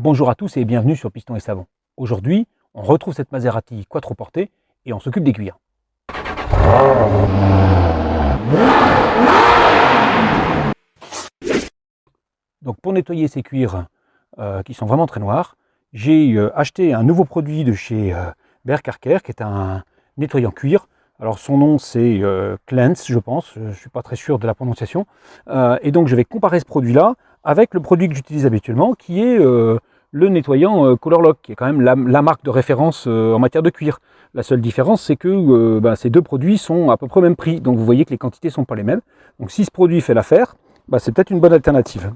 Bonjour à tous et bienvenue sur Piston et Savon. Aujourd'hui, on retrouve cette Maserati Quattroporte et on s'occupe des cuirs. Donc pour nettoyer ces cuirs qui sont vraiment très noirs, j'ai acheté un nouveau produit de chez Berk Arker qui est un nettoyant cuir. Alors son nom c'est Cleanse, je pense, je ne suis pas très sûr de la prononciation. Et donc je vais comparer ce produit-là avec le produit que j'utilise habituellement qui est le nettoyant Colorlock, qui est quand même la marque de référence en matière de cuir. La seule différence, c'est que ces deux produits sont à peu près au même prix. Donc vous voyez que les quantités ne sont pas les mêmes. Donc si ce produit fait l'affaire, c'est peut-être une bonne alternative.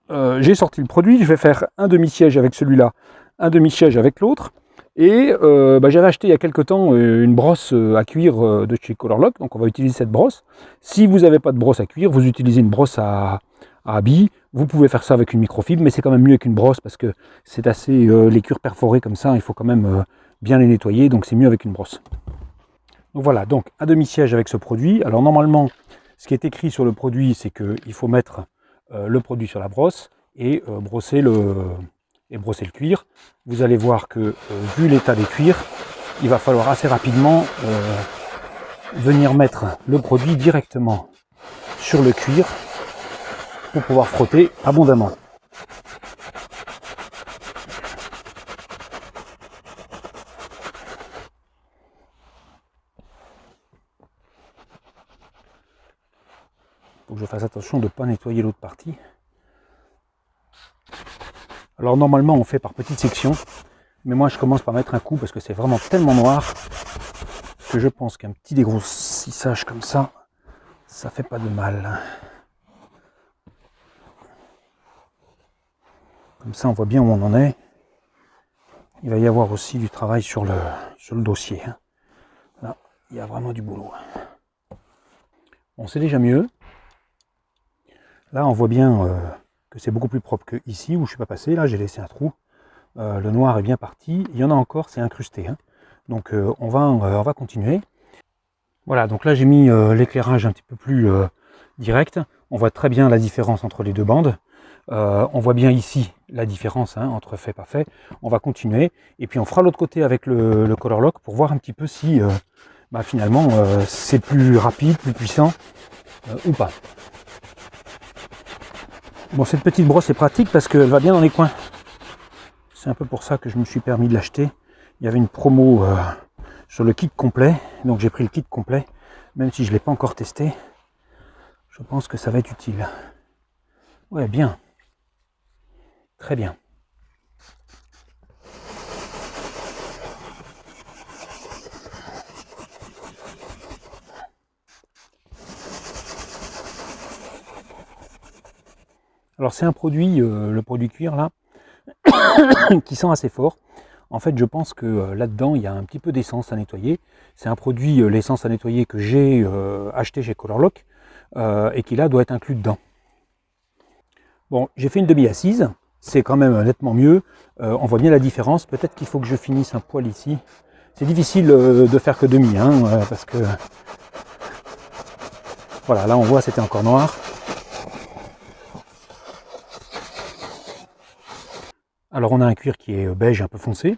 J'ai sorti le produit, je vais faire un demi-siège avec celui-là, un demi-siège avec l'autre. Et j'avais acheté il y a quelque temps une brosse à cuir de chez Colorlock, donc on va utiliser cette brosse. Si vous n'avez pas de brosse à cuir, vous utilisez une brosse à billes. Vous pouvez faire ça avec une microfibre, mais c'est quand même mieux avec une brosse parce que c'est assez les cuirs perforés comme ça, il faut quand même bien les nettoyer, donc c'est mieux avec une brosse. Donc voilà, donc un demi-siège avec ce produit. Alors normalement, ce qui est écrit sur le produit, c'est qu'il faut mettre le produit sur la brosse et brosser le cuir. Vous allez voir que vu l'état des cuirs, il va falloir assez rapidement venir mettre le produit directement sur le cuir pour pouvoir frotter abondamment. Il faut que je fasse attention de ne pas nettoyer l'autre partie. Alors normalement on fait par petites sections, mais moi je commence par mettre un coup parce que c'est vraiment tellement noir que je pense qu'un petit dégrossissage comme ça fait pas de mal. Comme ça on voit bien où on en est. Il va y avoir aussi du travail sur le dossier. Là, il y a vraiment du boulot. Bon, c'est déjà mieux. Là on voit bien que c'est beaucoup plus propre que ici où je ne suis pas passé. Là j'ai laissé un trou. Le noir est bien parti. Il y en a encore, c'est incrusté. Donc on va continuer. Voilà, donc là j'ai mis l'éclairage un petit peu plus direct. On voit très bien la différence entre les deux bandes. On voit bien ici la différence entre fait et pas fait. On va continuer et puis on fera l'autre côté avec le Colorlock pour voir un petit peu si finalement c'est plus rapide, plus puissant ou pas. Bon, cette petite brosse est pratique parce qu'elle va bien dans les coins. C'est un peu pour ça que je me suis permis de l'acheter. Il y avait une promo sur le kit complet, donc j'ai pris le kit complet, même si je ne l'ai pas encore testé. Je pense que ça va être utile. Ouais, bien. Très bien. Alors c'est un produit, le produit cuir là, qui sent assez fort. En fait, je pense que là-dedans, il y a un petit peu d'essence à nettoyer. C'est un produit, l'essence à nettoyer que j'ai acheté chez Colorlock et qui là doit être inclus dedans. Bon, j'ai fait une demi-assise, c'est quand même nettement mieux. On voit bien la différence. Peut-être qu'il faut que je finisse un poil ici. C'est difficile de faire que demi, parce que voilà, là on voit c'était encore noir. Alors on a un cuir qui est beige un peu foncé,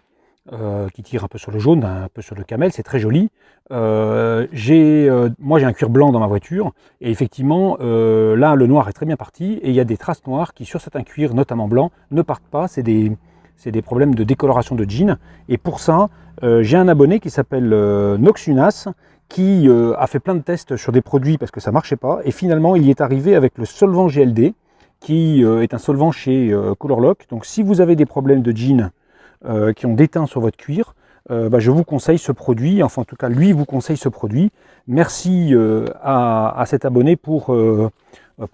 qui tire un peu sur le jaune, un peu sur le camel, c'est très joli. Moi j'ai un cuir blanc dans ma voiture, et effectivement là le noir est très bien parti, et il y a des traces noires qui sur certains cuirs, notamment blancs, ne partent pas, c'est des problèmes de décoloration de jeans, et pour ça j'ai un abonné qui s'appelle Noxunas, qui a fait plein de tests sur des produits parce que ça ne marchait pas, et finalement il y est arrivé avec le solvant GLD, qui est un solvant chez Colorlock. Donc si vous avez des problèmes de jeans qui ont des teints sur votre cuir, je vous conseille ce produit, enfin en tout cas lui vous conseille ce produit. Merci à cet abonné pour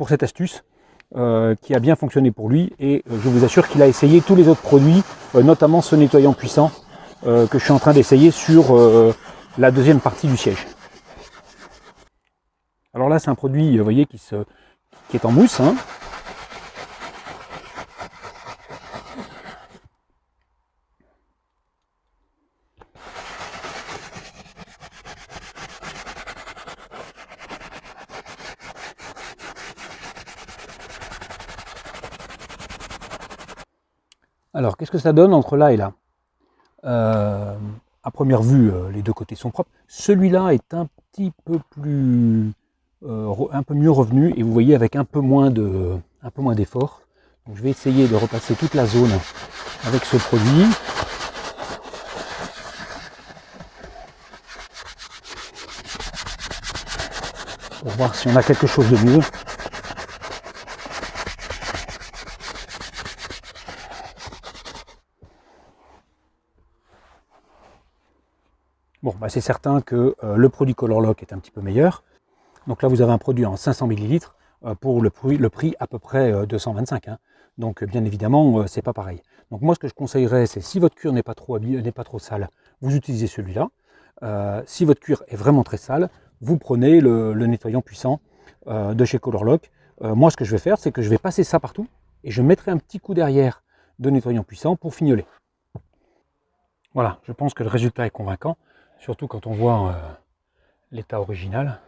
cette astuce qui a bien fonctionné pour lui, et je vous assure qu'il a essayé tous les autres produits, notamment ce nettoyant puissant que je suis en train d'essayer sur la deuxième partie du siège. Alors là c'est un produit, vous voyez, qui est en mousse, Alors, qu'est-ce que ça donne entre là et là? À première vue, les deux côtés sont propres. Celui-là est un petit peu plus, un peu mieux revenu, et vous voyez avec un peu moins d'effort. Donc, je vais essayer de repasser toute la zone avec ce produit. Pour voir si on a quelque chose de mieux. Bon, bah c'est certain que le produit Colorlock est un petit peu meilleur. Donc là, vous avez un produit en 500 ml pour le prix à peu près 225. Hein. Donc bien évidemment, c'est pas pareil. Donc moi, ce que je conseillerais, c'est si votre cuir n'est pas trop sale, vous utilisez celui-là. Si votre cuir est vraiment très sale, vous prenez le nettoyant puissant de chez Colorlock. Moi, ce que je vais faire, c'est que je vais passer ça partout et je mettrai un petit coup derrière de nettoyant puissant pour fignoler. Voilà, je pense que le résultat est convaincant, surtout quand on voit l'état original.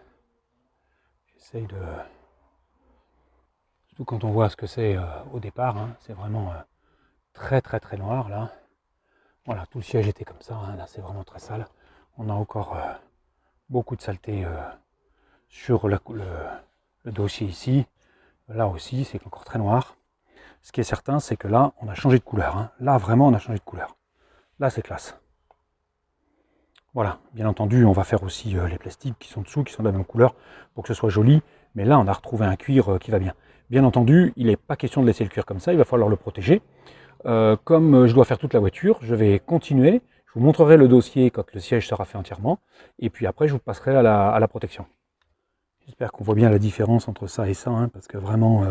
J'essaye de... Surtout quand on voit ce que c'est au départ, hein, c'est vraiment très noir là. Voilà, tout le siège était comme ça, hein, là c'est vraiment très sale. On a encore beaucoup de saleté sur le dossier ici. Là aussi, c'est encore très noir. Ce qui est certain, c'est que là, on a changé de couleur. Hein. Là, vraiment, on a changé de couleur. Là, c'est classe. Voilà, bien entendu, on va faire aussi les plastiques qui sont dessous, qui sont de la même couleur, pour que ce soit joli. Mais là, on a retrouvé un cuir qui va bien. Bien entendu, il n'est pas question de laisser le cuir comme ça, il va falloir le protéger. Comme je dois faire toute la voiture, je vais continuer. Je vous montrerai le dossier quand le siège sera fait entièrement. Et puis après, je vous passerai à la protection. J'espère qu'on voit bien la différence entre ça et ça, hein, parce que vraiment,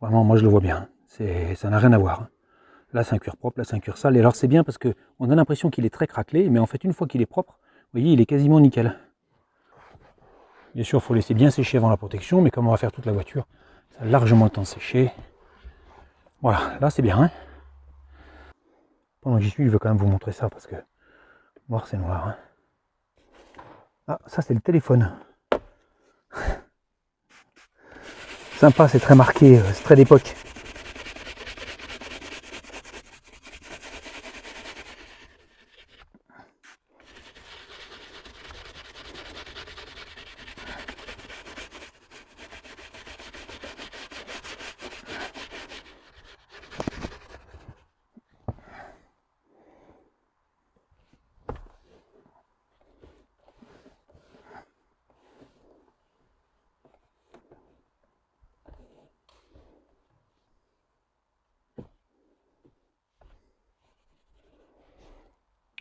moi je le vois bien. Ça n'a rien à voir. Hein. Là, c'est un cuir propre, là, c'est un cuir sale. Et alors, c'est bien parce qu'on a l'impression qu'il est très craquelé, mais en fait, une fois qu'il est propre, vous voyez, il est quasiment nickel. Bien sûr, il faut laisser bien sécher avant la protection, mais comme on va faire toute la voiture, ça a largement le temps de sécher. Voilà, là, c'est bien. Hein. Pendant que j'y suis, je veux quand même vous montrer ça, parce que noir, c'est noir. Hein. Ah, ça, c'est le téléphone. Sympa, c'est très marqué, c'est très d'époque.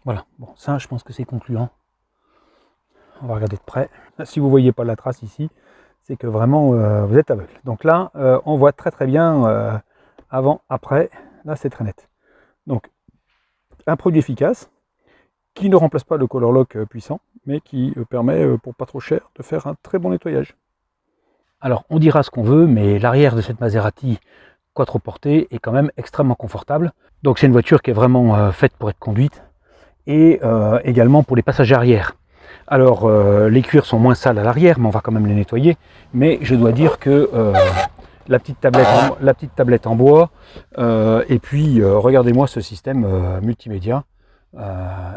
Voilà, bon, ça, je pense que c'est concluant. On va regarder de près. Si vous ne voyez pas la trace ici, c'est que vraiment, vous êtes aveugle. Donc là, on voit très bien avant, après. Là, c'est très net. Donc, un produit efficace qui ne remplace pas le Colorlock puissant, mais qui permet, pour pas trop cher, de faire un très bon nettoyage. Alors, on dira ce qu'on veut, mais l'arrière de cette Maserati quattroportée est quand même extrêmement confortable. Donc, c'est une voiture qui est vraiment faite pour être conduite, et également pour les passagers arrière. Alors, les cuirs sont moins sales à l'arrière, mais on va quand même les nettoyer. Mais je dois dire que la petite tablette en bois, et puis regardez-moi ce système multimédia,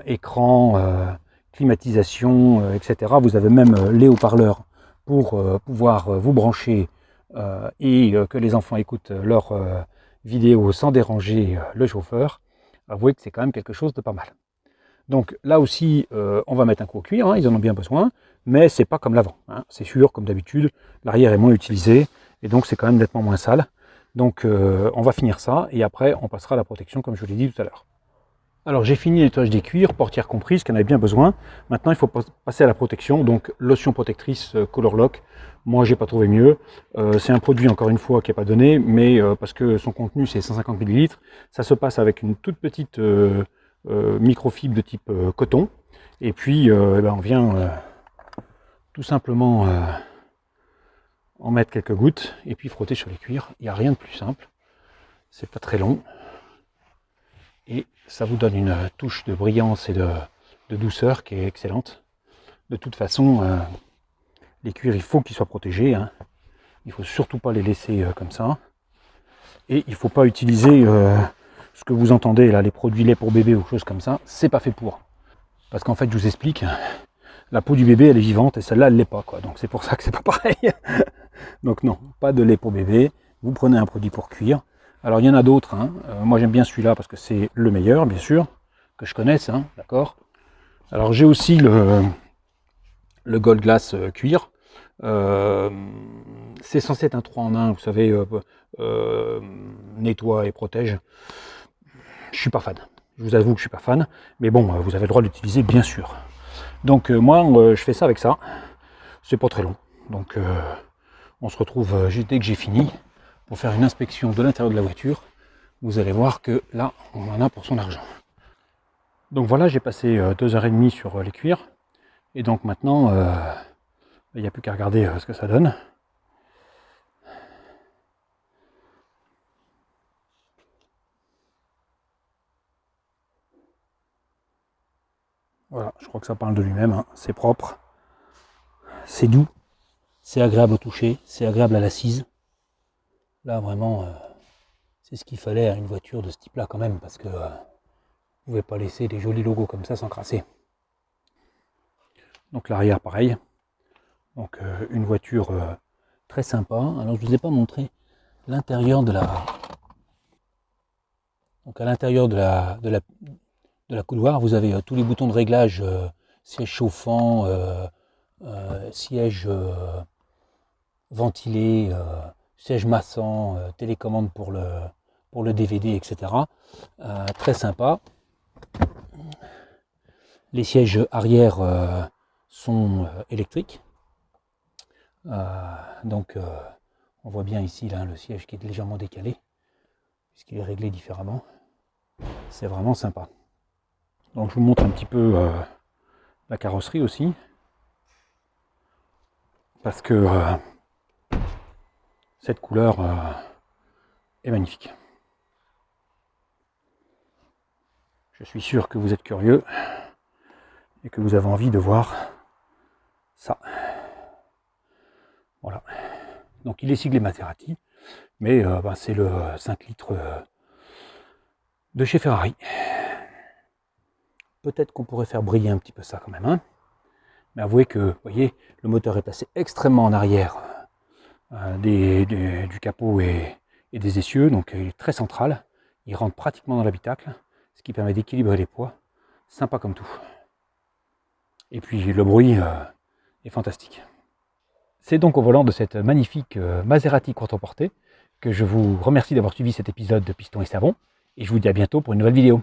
écran, climatisation, etc. Vous avez même les haut-parleurs pour pouvoir vous brancher et que les enfants écoutent leurs vidéos sans déranger le chauffeur. Avouez que c'est quand même quelque chose de pas mal. Donc là aussi, on va mettre un coup au cuir, hein, ils en ont bien besoin, mais c'est pas comme l'avant. Hein. C'est sûr, comme d'habitude, l'arrière est moins utilisé, et donc c'est quand même nettement moins sale. Donc on va finir ça, et après on passera à la protection, comme je vous l'ai dit tout à l'heure. Alors j'ai fini le nettoyage des cuirs, portières comprises, qu'on avait bien besoin. Maintenant il faut passer à la protection, donc lotion protectrice Colorlock. Moi j'ai pas trouvé mieux. C'est un produit encore une fois qui n'est pas donné, mais parce que son contenu c'est 150 ml. Ça se passe avec une toute petite microfibre de type coton. Et puis on vient tout simplement en mettre quelques gouttes et puis frotter sur les cuirs. Il n'y a rien de plus simple. C'est pas très long. Et ça vous donne une touche de brillance et de douceur qui est excellente. De toute façon, les cuirs, il faut qu'ils soient protégés. Hein. Il ne faut surtout pas les laisser comme ça. Et il ne faut pas utiliser ce que vous entendez là, les produits lait pour bébé ou choses comme ça, c'est pas fait pour. Parce qu'en fait, je vous explique, la peau du bébé, elle est vivante et celle-là, elle l'est pas, quoi. Donc c'est pour ça que c'est pas pareil. Donc non, pas de lait pour bébé. Vous prenez un produit pour cuire. Alors il y en a d'autres. Hein. Moi j'aime bien celui-là parce que c'est le meilleur, bien sûr, que je connaisse, hein, d'accord. Alors j'ai aussi le Gold Glass cuir. C'est censé être un 3 en 1, vous savez, nettoie et protège. Je suis pas fan. Je vous avoue que je suis pas fan. Mais bon, vous avez le droit d'utiliser, bien sûr. Donc moi, je fais ça avec ça. C'est pas très long. Donc on se retrouve dès que j'ai fini pour faire une inspection de l'intérieur de la voiture. Vous allez voir que là, on en a pour son argent. Donc voilà, j'ai passé 2h30 sur les cuirs. Et donc maintenant, il n'y a plus qu'à regarder ce que ça donne. Voilà, je crois que ça parle de lui-même. Hein. C'est propre, c'est doux, c'est agréable au toucher, c'est agréable à l'assise. Là, vraiment, c'est ce qu'il fallait à une voiture de ce type-là quand même, parce que vous ne pouvez pas laisser des jolis logos comme ça s'encrasser. Donc l'arrière, pareil. Donc une voiture très sympa. Alors je ne vous ai pas montré l'intérieur de la... Donc à l'intérieur de la couloir, vous avez tous les boutons de réglage, siège chauffant, siège ventilé, siège massant, télécommande pour le DVD, etc. Très sympa. Les sièges arrière sont électriques. Donc on voit bien ici là, le siège qui est légèrement décalé, puisqu'il est réglé différemment. C'est vraiment sympa. Donc je vous montre un petit peu la carrosserie aussi, parce que cette couleur est magnifique. Je suis sûr que vous êtes curieux et que vous avez envie de voir ça. Voilà. Donc il est siglé Maserati, mais c'est le 5 litres de chez Ferrari. Peut-être qu'on pourrait faire briller un petit peu ça quand même. Hein, mais avouez que, vous voyez, le moteur est passé extrêmement en arrière du capot et des essieux, donc il est très central. Il rentre pratiquement dans l'habitacle, ce qui permet d'équilibrer les poids. Sympa comme tout. Et puis le bruit est fantastique. C'est donc au volant de cette magnifique Maserati quattroportée que je vous remercie d'avoir suivi cet épisode de Piston et Savon. Et je vous dis à bientôt pour une nouvelle vidéo.